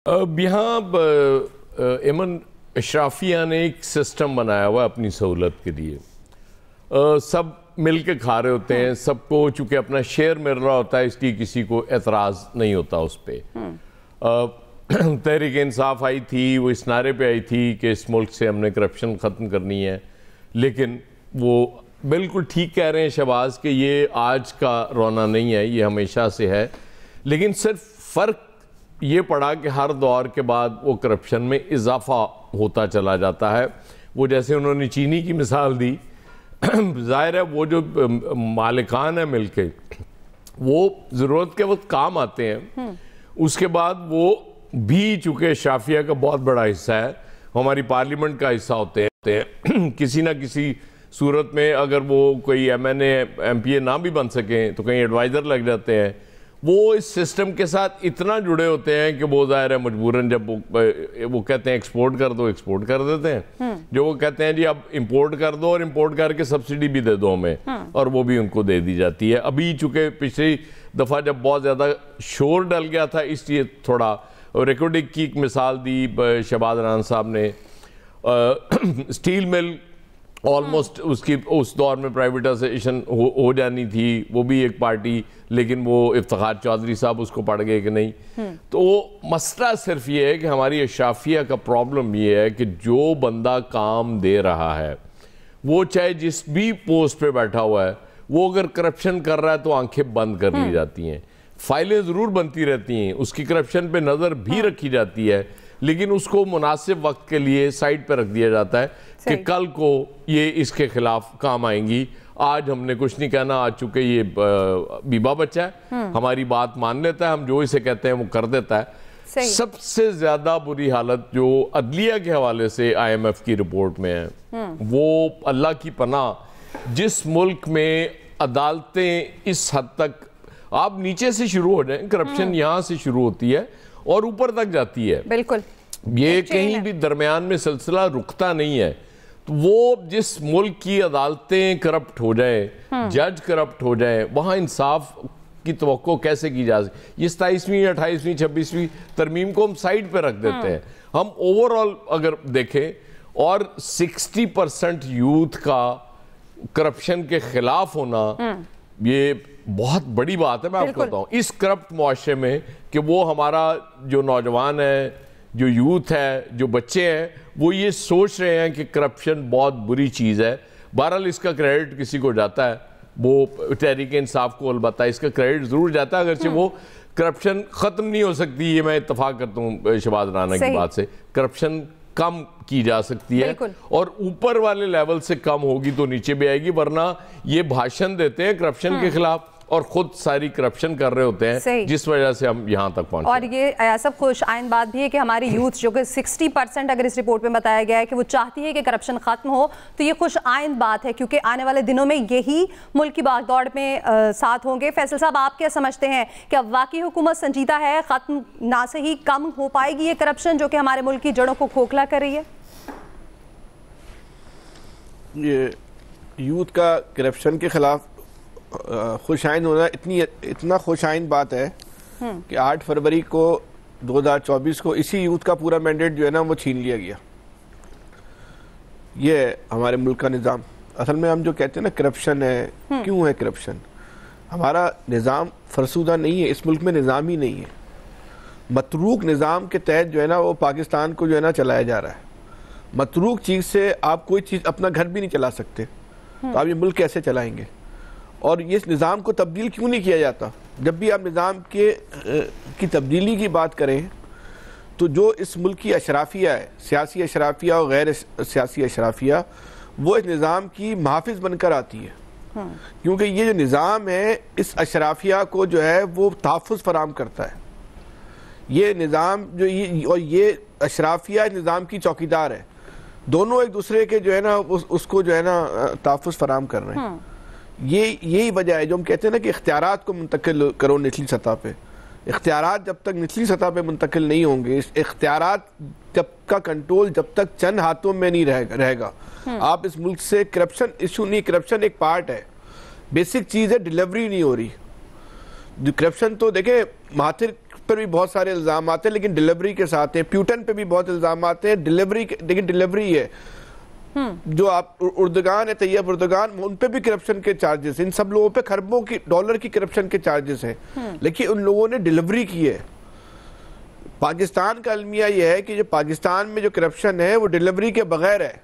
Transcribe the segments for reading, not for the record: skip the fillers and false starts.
اب یہاں ایمن اشرافیہ نے ایک سسٹم بنایا ہوا اپنی سہولت کے لیے. سب مل کے کھا رہے ہوتے ہیں, سب کو چونکہ اپنا شیئر مل رہا ہوتا ہے, اس لیے کسی کو اعتراض نہیں ہوتا اس پہ. تحریک انصاف آئی تھی, وہ اس نعرے پہ آئی تھی کہ اس ملک سے ہم نے کرپشن ختم کرنی ہے, لیکن وہ بالکل ٹھیک کہہ رہے ہیں شہباز کہ یہ آج کا رونا نہیں ہے, یہ ہمیشہ سے ہے. لیکن صرف فرق یہ پڑا کہ ہر دور کے بعد وہ کرپشن میں اضافہ ہوتا چلا جاتا ہے. وہ جیسے انہوں نے چینی کی مثال دی, ظاہر ہے وہ جو مالکان ہیں مل کے وہ ضرورت کے وقت کام آتے ہیں, اس کے بعد وہ بھی چونکہ اشرافیہ کا بہت بڑا حصہ ہے, ہماری پارلیمنٹ کا حصہ ہوتے ہیں, کسی نہ کسی صورت میں اگر وہ کوئی M N A M P A نہ بھی بن سکیں تو کہیں ایڈوائزر لگ جاتے ہیں. وہ اس سسٹم کے ساتھ اتنا جڑے ہوتے ہیں کہ وہ ظاہر ہے مجبوراً جب وہ کہتے ہیں ایکسپورٹ کر دو, ایکسپورٹ کر دیتے ہیں. جو وہ کہتے ہیں جی اب امپورٹ کر دو, اور امپورٹ کر کے سبسڈی بھی دے دو ہمیں, اور وہ بھی ان کو دے دی جاتی ہے. ابھی چونکہ پچھلی دفعہ جب بہت زیادہ شور ڈل گیا تھا اس لیے تھوڑا ریکارڈنگ کی ایک مثال دی شہباز رحمان صاحب نے. سٹیل مل آلموسٹ اس دور میں پرائیویٹائزیشن ہو جانی تھی, وہ بھی ایک پارٹی, لیکن وہ افتخار چودھری صاحب اس کو پڑھ گئے کہ نہیں. تو مسئلہ صرف یہ ہے کہ ہماری اشرافیہ کا پرابلم یہ ہے کہ جو بندہ کام دے رہا ہے وہ چاہے جس بھی پوسٹ پہ بیٹھا ہوا ہے, وہ اگر کرپشن کر رہا ہے تو آنکھیں بند کر لی جاتی ہیں. فائلیں ضرور بنتی رہتی ہیں, اس کی کرپشن پہ نظر بھی رکھی جاتی ہے, لیکن اس کو مناسب وقت کے لیے سائٹ پہ رکھ دیا جاتا ہے کہ کل کو یہ اس کے خلاف کام آئیں گی. آج ہم نے کچھ نہیں کہنا, آج چونکہ یہ بیبا بچہ ہے, ہماری بات مان لیتا ہے, ہم جو اسے کہتے ہیں وہ کر دیتا ہے. سب سے زیادہ بری حالت جو عدلیہ کے حوالے سے آئی ایم ایف کی رپورٹ میں ہے, وہ اللہ کی پناہ, جس ملک میں عدالتیں اس حد تک, آپ نیچے سے شروع ہو جائیں, کرپشن یہاں سے شروع ہوتی ہے اور اوپر تک جاتی ہے, بالکل یہ کہیں بھی درمیان میں سلسلہ رکتا نہیں ہے. تو وہ جس ملک کی عدالتیں کرپٹ ہو جائیں, جج کرپٹ ہو جائیں, وہاں انصاف کی توقع کیسے کی جا سکتی؟ یہ 27ویں 28ویں 26ویں ترمیم کو ہم سائڈ پہ رکھ دیتے ہیں. ہم اوورآل اگر دیکھیں, اور 60% یوتھ کا کرپشن کے خلاف ہونا, یہ بہت بڑی بات ہے. میں آپ کو بتاؤں اس کرپٹ معاشرے میں کہ وہ ہمارا جو نوجوان ہے, جو یوتھ ہے, جو بچے ہیں, وہ یہ سوچ رہے ہیں کہ کرپشن بہت بری چیز ہے. بہرحال اس کا کریڈٹ کسی کو جاتا ہے, وہ تحریک انصاف کو البتہ اس کا کریڈٹ ضرور جاتا ہے, اگرچہ وہ کرپشن ختم نہیں ہو سکتی, یہ میں اتفاق کرتا ہوں شہباز رانا کی بات سے. کرپشن کم کی جا سکتی ہے, اور اوپر والے لیول سے کم ہوگی تو نیچے بھی آئے گی. ورنہ یہ بھاشن دیتے ہیں کرپشن کے خلاف اور خود ساری کرپشن کر رہے ہوتے ہیں, جس وجہ سے ہم یہاں تک پہنچے. اور یہ سب خوش آئند بات بھی ہے کہ ہماری یوتھ جو کہ 60% اگر اس رپورٹ میں بتایا گیا ہے کہ وہ چاہتی ہے کہ کرپشن ختم ہو, تو یہ خوش آئند بات ہے, کیونکہ آنے والے دنوں میں یہی ملک کی بھاگ دوڑ میں ساتھ ہوں گے. فیصل صاحب, آپ کیا سمجھتے ہیں کہ اب واقعی حکومت سنجیدہ ہے, ختم نہ سے ہی کم ہو پائے گی یہ کرپشن جو کہ ہمارے ملک کی جڑوں کو کھوکھلا کر رہی ہے؟ یہ یوتھ کا کرپشن کے خلاف خوش آئند ہونا اتنا خوش آئند بات ہے کہ 8 فروری کو 2024 کو اسی یوتھ کا پورا مینڈیٹ جو ہے نا وہ چھین لیا گیا. یہ ہمارے ملک کا نظام, اصل میں ہم جو کہتے ہیں نا کرپشن ہے, کیوں ہے کرپشن؟ ہمارا نظام فرسودہ نہیں ہے, اس ملک میں نظام ہی نہیں ہے. متروک نظام کے تحت جو ہے نا وہ پاکستان کو جو ہے نا چلایا جا رہا ہے. متروک چیز سے آپ کوئی چیز, اپنا گھر بھی نہیں چلا سکتے, تو آپ یہ ملک کیسے چلائیں گے؟ اور یہ نظام کو تبدیل کیوں نہیں کیا جاتا؟ جب بھی آپ نظام کی تبدیلی کی بات کریں تو جو اس ملک کی اشرافیہ ہے, سیاسی اشرافیہ اور غیر سیاسی اشرافیہ, وہ اس نظام کی محافظ بن کر آتی ہے, کیونکہ یہ جو نظام ہے اس اشرافیہ کو جو ہے وہ تحفظ فراہم کرتا ہے. یہ نظام جو اور یہ اشرافیہ نظام کی چوکیدار ہے, دونوں ایک دوسرے کے جو ہے نا اس کو جو ہے نا تحفظ فراہم کر رہے ہیں. یہی وجہ ہے جو ہم کہتے ہیں نا کہ اختیارات کو منتقل کرو نچلی سطح پہ. اختیارات جب تک نچلی سطح پہ منتقل نہیں ہوں گے, اختیارات جب کا کنٹرول جب تک چند ہاتھوں میں نہیں رہے گا, آپ اس ملک سے کرپشن ایشو نہیں, کرپشن ایک پارٹ ہے, بیسک چیز ہے, ڈیلیوری نہیں ہو رہی. جو کرپشن تو دیکھیں مہاتر پر بھی بہت سارے الزام آتے ہیں لیکن ڈیلیوری کے ساتھ ہیں. پیوٹن پہ بھی بہت الزام آتے ہیں ڈیلیوری، لیکن ڈیلیوری ہے. جو آپ اردگان ہے، طیب اردگان، ان پہ بھی کرپشن کے چارجز ہیں. ان سب لوگوں پہ خربوں کی ڈالر کی کرپشن کے چارجز ہیں، لیکن ان لوگوں نے ڈیلیوری کی ہے. پاکستان کا المیہ یہ ہے کہ جو پاکستان میں جو کرپشن ہے وہ ڈیلیوری کے بغیر ہے.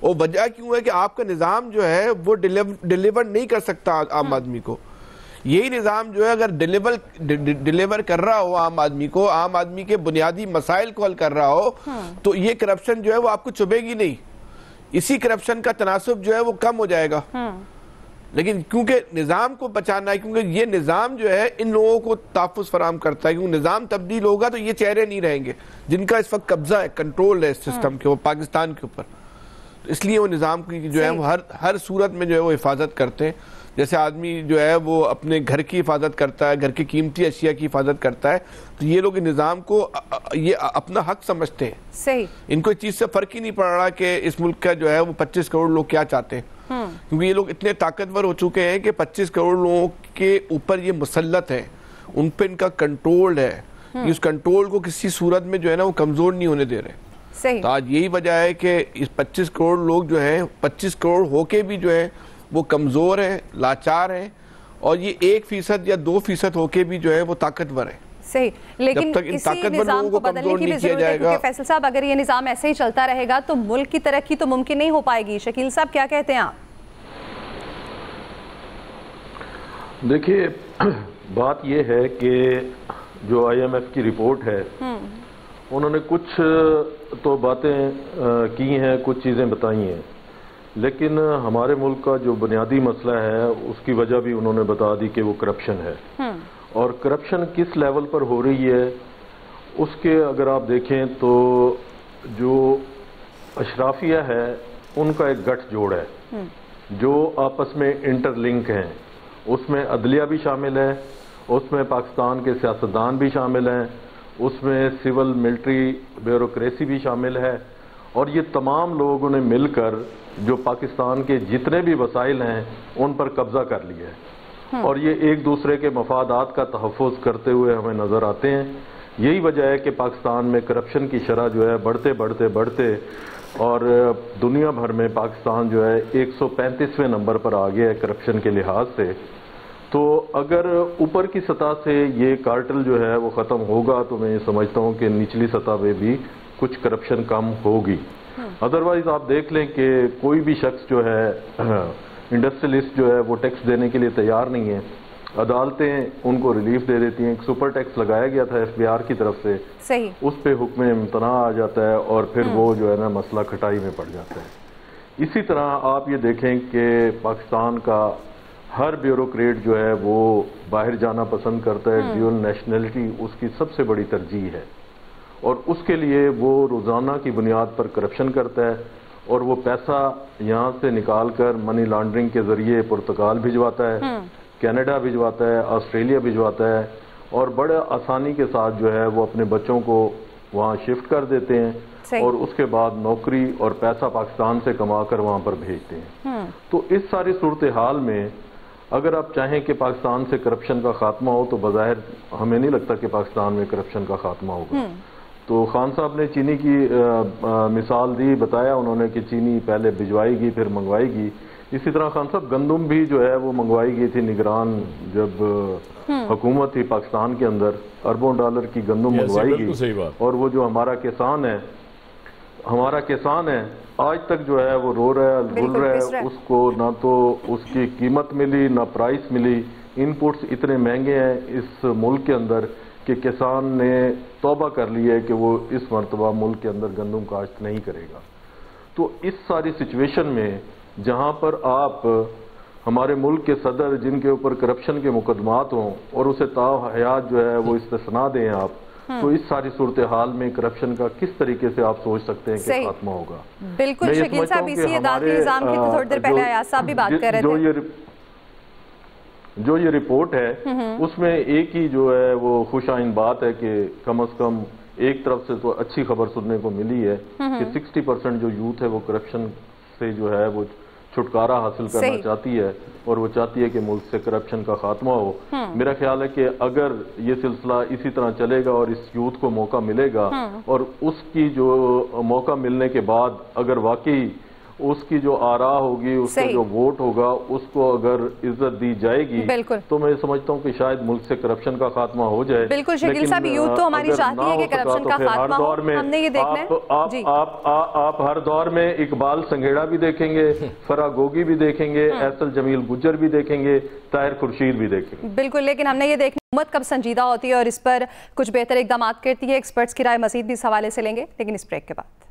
وہ وجہ کیوں ہے کہ آپ کا نظام جو ہے وہ ڈیلیور نہیں کر سکتا عام آدمی کو. یہی نظام جو ہے اگر ڈیلیور کر رہا ہو عام آدمی کو، عام آدمی کے بنیادی مسائل کو حل کر رہا ہو، تو یہ کرپشن جو ہے وہ آپ کو چبھے گی نہیں. اسی کرپشن کا تناسب جو ہے وہ کم ہو جائے گا. لیکن کیونکہ نظام کو بچانا ہے، کیونکہ یہ نظام جو ہے ان لوگوں کو تحفظ فراہم کرتا ہے. کیونکہ نظام تبدیل ہوگا تو یہ چہرے نہیں رہیں گے جن کا اس وقت قبضہ ہے، کنٹرول ہے اس سسٹم کے، وہ پاکستان کے اوپر. اس لیے وہ نظام کی جو ہے وہ ہر صورت میں جو ہے وہ حفاظت کرتے ہیں. جیسے آدمی جو ہے وہ اپنے گھر کی حفاظت کرتا ہے، گھر کی قیمتی اشیاء کی حفاظت کرتا ہے، تو یہ لوگ نظام کو یہ اپنا حق سمجھتے ہیں. صحیح. ان کو اس چیز سے فرق ہی نہیں پڑ رہا کہ اس ملک کا جو ہے وہ 25 کروڑ لوگ کیا چاہتے ہیں. کیونکہ یہ لوگ اتنے طاقتور ہو چکے ہیں کہ 25 کروڑ لوگوں کے اوپر یہ مسلط ہے، ان پہ ان کا کنٹرول ہے. اس کنٹرول کو کسی صورت میں جو ہے نا وہ کمزور نہیں ہونے دے رہے. صحیح. تو آج یہی وجہ ہے کہ اس 25 کروڑ لوگ جو ہیں، 25 کروڑ ہو کے بھی جو ہیں وہ کمزور ہیں، لاچار ہیں، اور یہ 1% یا 2% ہو کے بھی جو ہے وہ طاقتور ہیں. صحیح. لیکن اسی نظام کو بدلنے کی بھی ضرورت ہے، کیونکہ فیصل صاحب اگر یہ نظام ایسے ہی چلتا رہے گا تو ملک کی ترقی تو ممکن نہیں ہو پائے گی. شکیل صاحب کیا کہتے ہیں آپ؟ دیکھیے بات یہ ہے کہ جو IMF کی رپورٹ ہے انہوں نے کچھ تو باتیں کی ہیں، کچھ چیزیں بتائی ہیں، لیکن ہمارے ملک کا جو بنیادی مسئلہ ہے اس کی وجہ بھی انہوں نے بتا دی کہ وہ کرپشن ہے. اور کرپشن کس لیول پر ہو رہی ہے اس کے اگر آپ دیکھیں تو جو اشرافیہ ہے ان کا ایک گٹھ جوڑ ہے جو آپس میں انٹر لنک ہیں. اس میں عدلیہ بھی شامل ہے، اس میں پاکستان کے سیاستدان بھی شامل ہیں، اس میں سول ملٹری بیوروکریسی بھی شامل ہے، اور یہ تمام لوگوں نے مل کر جو پاکستان کے جتنے بھی وسائل ہیں ان پر قبضہ کر لیا ہے، اور یہ ایک دوسرے کے مفادات کا تحفظ کرتے ہوئے ہمیں نظر آتے ہیں. یہی وجہ ہے کہ پاکستان میں کرپشن کی شرح جو ہے بڑھتے اور دنیا بھر میں پاکستان جو ہے 135ویں نمبر پر آ گیا ہے کرپشن کے لحاظ سے. تو اگر اوپر کی سطح سے یہ کارٹل جو ہے وہ ختم ہوگا تو میں یہ سمجھتا ہوں کہ نچلی سطح پہ بھی کچھ کرپشن کم ہوگی. ادروائز آپ دیکھ لیں کہ کوئی بھی شخص جو ہے انڈسٹریلسٹ جو ہے وہ ٹیکس دینے کے لیے تیار نہیں ہے. عدالتیں ان کو ریلیف دے دیتی ہیں. ایک سپر ٹیکس لگایا گیا تھا FBR کی طرف سے، صحیح، اس پہ حکم امتناع آ جاتا ہے اور پھر وہ جو ہے نا مسئلہ کھٹائی میں پڑ جاتا ہے. اسی طرح آپ یہ دیکھیں کہ پاکستان کا ہر بیوروکریٹ جو ہے وہ باہر جانا پسند کرتا ہے. ڈیول نیشنلٹی اس کی سب سے بڑی ترجیح ہے، اور اس کے لیے وہ روزانہ کی بنیاد پر کرپشن کرتا ہے، اور وہ پیسہ یہاں سے نکال کر منی لانڈرنگ کے ذریعے پرتگال بھجواتا ہے، کینیڈا بھجواتا ہے، آسٹریلیا بھجواتا ہے، اور بڑے آسانی کے ساتھ جو ہے وہ اپنے بچوں کو وہاں شفٹ کر دیتے ہیں، اور اس کے بعد نوکری اور پیسہ پاکستان سے کما کر وہاں پر بھیجتے ہیں. تو اس ساری صورتحال میں اگر آپ چاہیں کہ پاکستان سے کرپشن کا خاتمہ ہو تو بظاہر ہمیں نہیں لگتا کہ پاکستان میں کرپشن کا خاتمہ ہوگا. تو خان صاحب نے چینی کی مثال دی، بتایا انہوں نے کہ چینی پہلے بھجوائی گی پھر منگوائی گی. اسی طرح خان صاحب گندم بھی جو ہے وہ منگوائی گئی تھی. نگران جب حکومت تھی پاکستان کے اندر اربوں ڈالر کی گندم منگوائی گئی، اور وہ جو ہمارا کسان ہے آج تک جو ہے وہ رو رہا ہے، رول رہا ہے. اس کو نہ تو اس کی قیمت ملی نہ پرائس ملی. ان پٹس اتنے مہنگے ہیں اس ملک کے اندر کہ کسان نے توبہ کر لی ہے کہ وہ اس مرتبہ ملک کے اندر گندم کاشت نہیں کرے گا. تو اس ساری سچویشن میں جہاں پر آپ ہمارے ملک کے صدر جن کے اوپر کرپشن کے مقدمات ہوں اور اسے تا حیات جو ہے وہ استثناء دیں آپ، تو اس ساری صورتحال میں کرپشن کا کس طریقے سے آپ سوچ سکتے ہیں کہ خاتمہ ہوگا؟ بالکل شکیل صاحب، اسی عدالتی نظام کی تو تھوڑی دیر پہلے ایاز صاحب بھی بات کر رہے تھے. جو یہ رپورٹ ہے اس میں ایک ہی جو ہے وہ خوش آئند بات ہے کہ کم از کم ایک طرف سے تو اچھی خبر سننے کو ملی ہے کہ 60% جو یوتھ ہے وہ کرپشن سے جو ہے وہ چھٹکارا حاصل کرنا چاہتی ہے اور وہ چاہتی ہے کہ ملک سے کرپشن کا خاتمہ ہو. میرا خیال ہے کہ اگر یہ سلسلہ اسی طرح چلے گا اور اس یوتھ کو موقع ملے گا اور اس کی جو موقع ملنے کے بعد اگر واقعی اس کی جو آراء ہوگی, اس کا جو ووٹ ہوگا, اس کو اگر عزت دی جائے گی تو میں سمجھتا ہوں کہ شاید ملک سے کرپشن کا خاتمہ ہو جائے. بالکل شکیل صاحب, یوتھ تو ہماری چاہتی ہے کہ کرپشن کا خاتمہ ہو. ہم نے یہ دیکھنا ہے آپ ہر دور میں اقبال سنگیڑا بھی دیکھیں گے, فرا گوگی بھی دیکھیں گے, ایسل جمیل گجر بھی دیکھیں گے, طاہر خورشید بھی دیکھیں گے. بالکل, لیکن ہم نے یہ دیکھنا حکومت کب سنجیدہ ہوتی ہے اور اس پر کچھ بہتر اقدامات کرتی ہے. ایکسپرٹس کی رائے مزید بھی اس حوالے سے لیں گے لیکن اس بریک کے بعد.